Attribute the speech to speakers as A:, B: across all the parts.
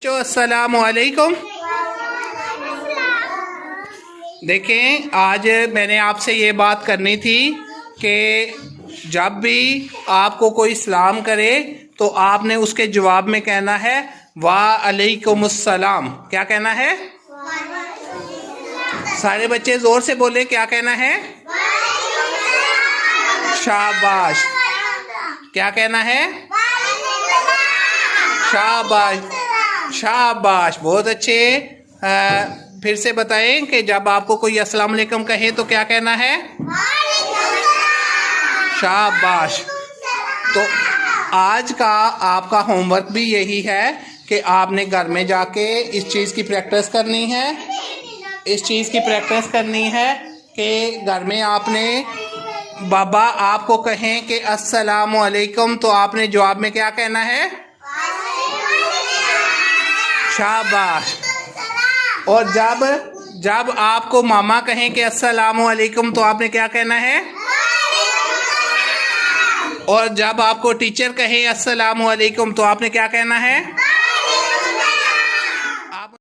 A: अस्सलामु अलैकुम। देखें, आज मैंने आपसे ये बात करनी थी कि जब भी आपको कोई सलाम करे तो आपने उसके जवाब में कहना है वालेकुमुस्सलाम। क्या कहना है? सारे बच्चे जोर से बोले, क्या कहना है? शाबाश। क्या कहना है? शाबाश शाबाश, बहुत अच्छे। फिर से बताएं कि जब आपको कोई अस्सलाम वालेकुम कहे तो क्या कहना है? शाबाश। तो आज का आपका होमवर्क भी यही है कि आपने घर में जाके इस चीज़ की प्रैक्टिस करनी है। इस चीज़ की प्रैक्टिस करनी है कि घर में आपने बाबा आपको कहें कि अस्सलामु अलैकुम तो आपने जवाब में क्या कहना है? शाबाश। और जब आपको मामा कहें कि अस्सलामु अलैकुम तो आपने क्या कहना है? और जब आपको टीचर कहे अस्सलामु अलैकुम तो आपने क्या कहना है? अब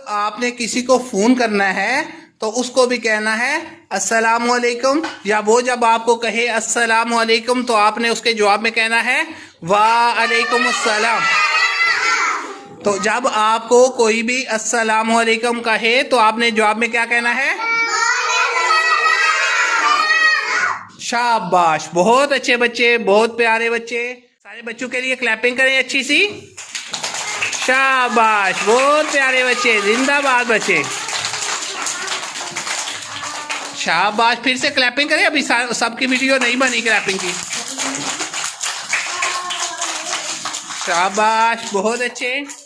A: आपने किसी को फोन करना है तो उसको भी कहना है अस्सलामु अलैकुम, या वो जब आपको कहे अस्सलामु अलैकुम तो आपने उसके जवाब में कहना है वालेकुमुस्सलाम। तो जब आपको कोई भी अस्सलामु अलैकुम कहे तो आपने जवाब में क्या कहना है? शाबाश, बहुत अच्छे बच्चे, बहुत प्यारे बच्चे। सारे बच्चों के लिए क्लैपिंग करें अच्छी सी। शाबाश, बहुत प्यारे बच्चे, जिंदाबाद बच्चे। शाबाश, फिर से क्लैपिंग करें। अभी सबकी वीडियो नहीं बनी क्लैपिंग की। शाबाश, बहुत अच्छे।